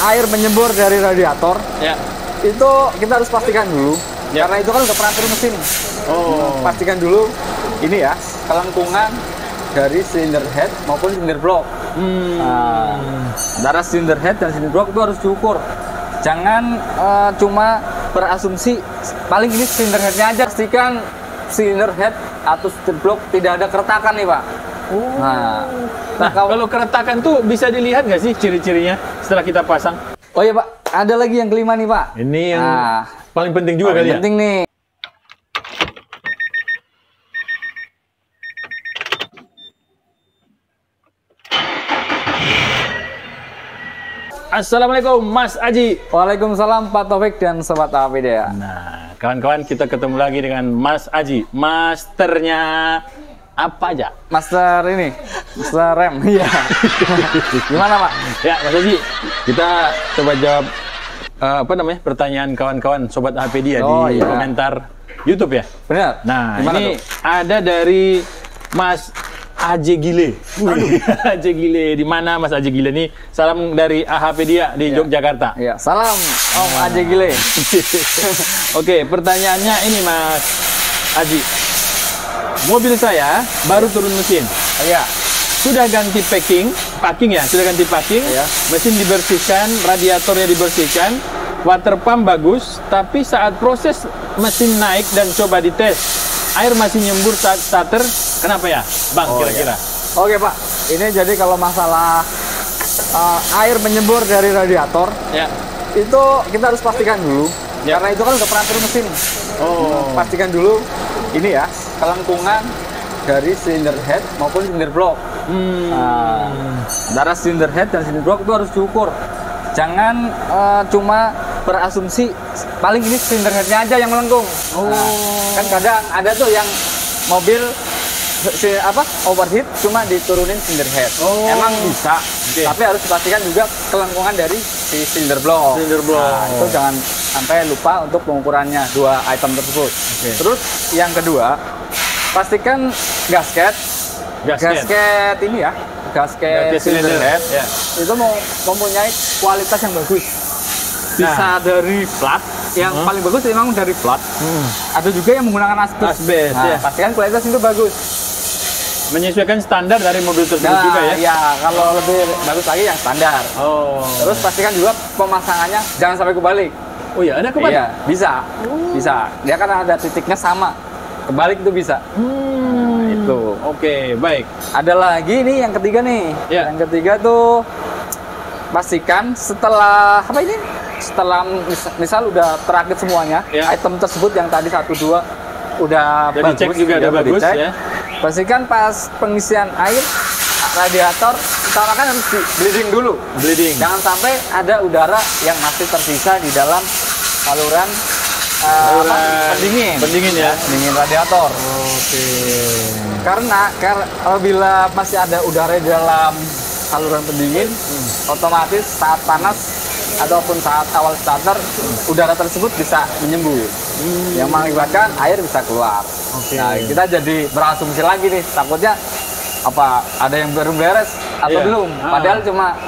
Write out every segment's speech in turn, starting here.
air menyembur dari radiator, Ya. itu kita harus pastikan dulu, karena itu kan udah peratur mesin. Pastikan dulu ini ya, kelengkungan dari cylinder head maupun cylinder block. Antara cylinder head dan cylinder block itu harus diukur. Jangan cuma berasumsi paling ini cylinder headnya aja. Pastikan cylinder head atau cylinder block tidak ada keretakan nih Pak. Nah, kalau keretakan tuh bisa dilihat nggak sih ciri-cirinya setelah kita pasang? Oh iya Pak, ada lagi yang kelima nih Pak. Ini yang paling penting juga kali ya? Penting nih. Assalamualaikum Mas Aji. Waalaikumsalam Pak Taufik dan Sobat APD. Nah, kawan-kawan, kita ketemu lagi dengan Mas Aji. Masternya apa aja? Master ini, Master rem. Iya. Gimana Pak? Ya, Mas Aji, kita coba jawab pertanyaan kawan-kawan Sobat APD di komentar YouTube ya. Benar. Nah, gimana ini tuh? ada dari Mas Aji Gile. Aji Gile, di mana Mas Aji Gile nih? Salam dari AHPedia di Yogyakarta. Iya, salam Om Aji Gile. Oke, pertanyaannya ini Mas Aji. Mobil saya baru turun mesin. Iya. Sudah ganti packing ya, sudah ganti packing. Iya. Mesin dibersihkan, radiatornya dibersihkan, water pump bagus, tapi saat proses mesin naik dan coba dites, air masih nyembur saat starter. Kenapa ya, Bang, kira-kira? Iya. Oke Pak, ini jadi kalau masalah air menyembur dari radiator, Ya. itu kita harus pastikan dulu, karena itu kan udah peratur mesin. Pastikan dulu ini ya, kelengkungan dari cylinder head maupun cylinder block. Antara cylinder head dan cylinder block itu harus diukur. Jangan cuma berasumsi paling ini cylinder headnya aja yang melengkung. Kan kadang ada tuh yang mobil overheat cuma diturunin cylinder head. Emang bisa, tapi harus dipastikan juga kelengkungan dari si cylinder block. Itu jangan sampai lupa untuk pengukurannya dua item tersebut. Terus yang kedua, pastikan gasket ini ya, gasket cylinder head itu mempunyai kualitas yang bagus. Bisa dari flat, yang paling bagus memang dari flat. Ada juga yang menggunakan asbes. Pastikan kualitas itu bagus. Menyesuaikan standar dari mobil tersebut juga ya? Iya, kalau lebih bagus lagi yang standar. Terus pastikan juga pemasangannya jangan sampai kebalik. Oh iya, ada kebalik? Iya, bisa. Dia kan ada titiknya sama. Kebalik itu bisa. Itu. Oke, baik. Ada lagi nih yang ketiga nih. Yang ketiga tuh pastikan setelah setelah misal udah terakit semuanya, item tersebut yang tadi 1, 2 udah bagus, dicek juga udah bagus ya. Pastikan pas pengisian air radiator utamakan harus di bleeding dulu. Jangan sampai ada udara yang masih tersisa di dalam saluran pendingin ya, pendingin radiator. Karena apabila masih ada udara di dalam saluran pendingin, otomatis saat panas ataupun saat awal starter, udara tersebut bisa menyembur, yang mengakibatkan air bisa keluar. Nah, kita jadi berasumsi lagi nih, takutnya ada yang baru beres atau belum, padahal cuma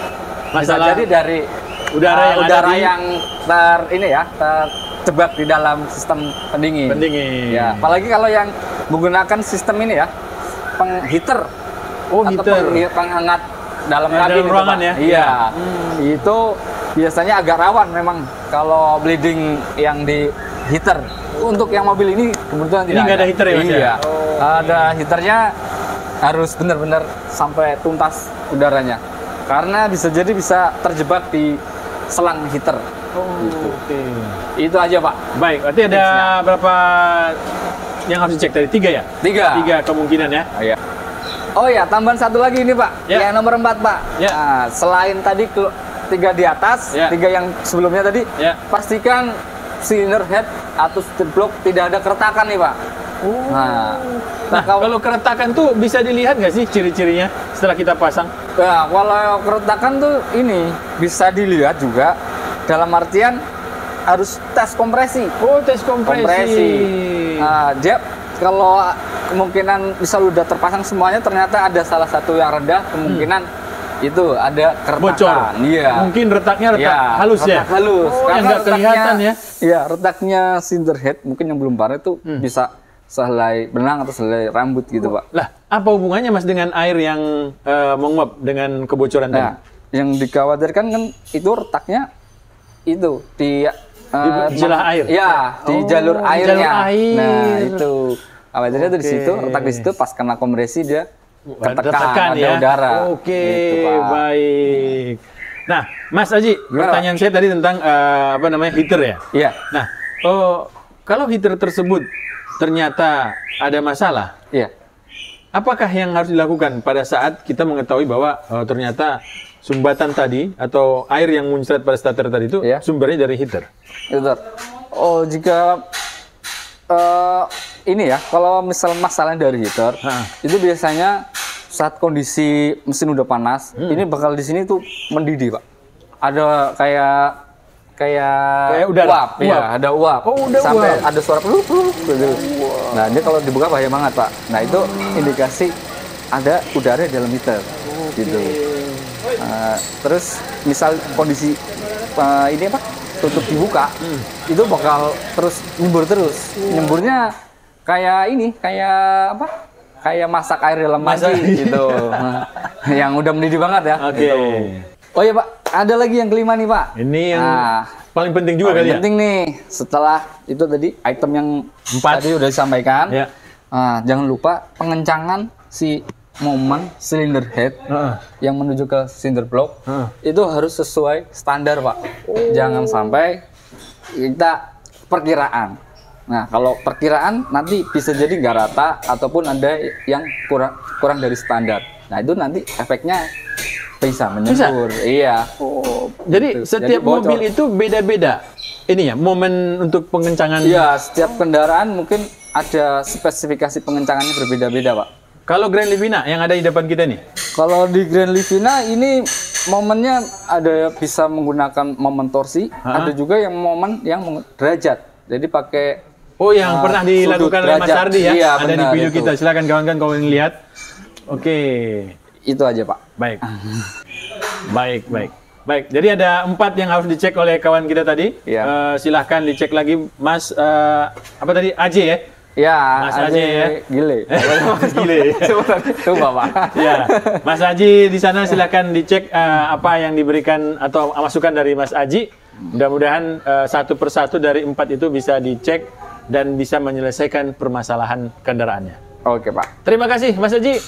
bisa jadi dari udara yang terjebak di dalam sistem pendingin. Ya, apalagi kalau yang menggunakan sistem ini ya, pengheater atau penghangat dalam kabin ruangan ya. Iya. Itu biasanya agak rawan memang kalau bleeding yang di heater. Untuk yang mobil ini kebetulan tidak nggak ada heater ya Mas? Iya. Ada heaternya, harus benar-benar sampai tuntas udaranya. Karena bisa terjebak di selang heater. Itu aja Pak. Baik, berarti ada berapa yang harus dicek tadi? 3 ya? 3 kemungkinan ya? Oh ya, tambahan satu lagi ini Pak, yang nomor 4 Pak. Nah, selain tadi 3 di atas, 3 yang sebelumnya tadi, pastikan cylinder head atau cylinder block tidak ada keretakan nih Pak. Nah, kalau keretakan tuh bisa dilihat nggak sih ciri-cirinya setelah kita pasang? Nah, kalau keretakan tuh ini bisa dilihat juga dalam artian harus tes kompresi. Tes kompresi. Nah, dia kalau kemungkinan misal udah terpasang semuanya ternyata ada salah satu yang rendah, kemungkinan itu ada keretakan. Bocor. Iya. Mungkin retaknya retak halus ya. Retak halus. Oh, yang nggak kelihatan ya. Iya, retaknya cinder head mungkin yang belum parah itu bisa sehelai benang atau sehelai rambut gitu, Pak. Lah, apa hubungannya Mas dengan air yang menguap dengan kebocoran tadi? Nah, yang dikhawatirkan kan itu retaknya itu di jelah air. Ya, di jalur airnya. Jalur air. Nah, itu. Khawatirnya itu di situ, retak di situ pas kena kompresi dia ketekan, ada ya. udara. Oke, gitu, Pak. baik. Nah, Mas Aji, pertanyaan saya tadi tentang heater ya. Iya. Nah, kalau heater tersebut ternyata ada masalah, Iya. apakah yang harus dilakukan pada saat kita mengetahui bahwa ternyata sumbatan tadi atau air yang muncrat pada starter tadi itu sumbernya dari heater? Heater. Oh, jika ini ya, kalau misal masalahnya dari heater, itu biasanya saat kondisi mesin udah panas, ini bakal di sini tuh mendidih, Pak. Ada kayak udara. uap, ya, ada uap. Oh, udah sampai uap. ada suara gitu. Nah, ini kalau dibuka bahaya banget, Pak. Nah, itu indikasi ada udara di dalam heater. Gitu. Terus misal kondisi ini apa? Tutup dibuka, itu bakal terus nyembur terus. Nyemburnya kayak ini, kayak apa? Kayak masak air dalam mandi gitu. Yang udah mendidih banget ya. Oke. Gitu. Oh iya, Pak, ada lagi yang kelima nih, Pak. Ini yang paling penting juga kali ya. Penting nih, setelah itu tadi item yang 4 tadi udah disampaikan. Ya. Jangan lupa pengencangan si momen cylinder head yang menuju ke cylinder block itu harus sesuai standar, Pak. Jangan sampai kita perkiraan. Nah, kalau perkiraan nanti bisa jadi nggak rata ataupun ada yang kurang dari standar. Nah, itu nanti efeknya bisa menyembur. Iya. Jadi Gitu. setiap Jadi bocor. mobil itu beda-beda. Ini ya, momen untuk pengencangan. Iya, setiap kendaraan mungkin ada spesifikasi pengencangannya berbeda-beda, Pak. Kalau Grand Livina yang ada di depan kita nih. Kalau di Grand Livina ini momennya ada bisa menggunakan momen torsi, ada juga yang momen yang derajat. Jadi pakai yang pernah dilakukan oleh Mas derajat. Ardi ya. Iya, ada di benar, video itu. kita. Silakan kawan-kawan kalau ingin lihat. Oke. Itu aja, Pak. Baik. Baik. Jadi ada 4 yang harus dicek oleh kawan kita tadi. Iya. Silahkan dicek lagi, Mas. Apa tadi? AJ ya? Ya, Mas Haji ya. Gile. Gile. Coba, Pak. Ya, Mas Haji di sana silakan dicek apa yang diberikan atau masukan dari Mas Haji. Mudah-mudahan satu persatu dari 4 itu bisa dicek dan bisa menyelesaikan permasalahan kendaraannya. Oke, Pak. Terima kasih, Mas Haji.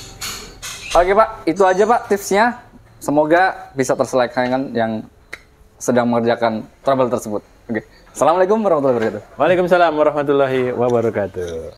Oke, Pak. Itu aja, Pak, tipsnya. Semoga bisa terselesaikan yang sedang mengerjakan trouble tersebut. Oke. Assalamualaikum warahmatullahi wabarakatuh. Waalaikumsalam warahmatullahi wabarakatuh.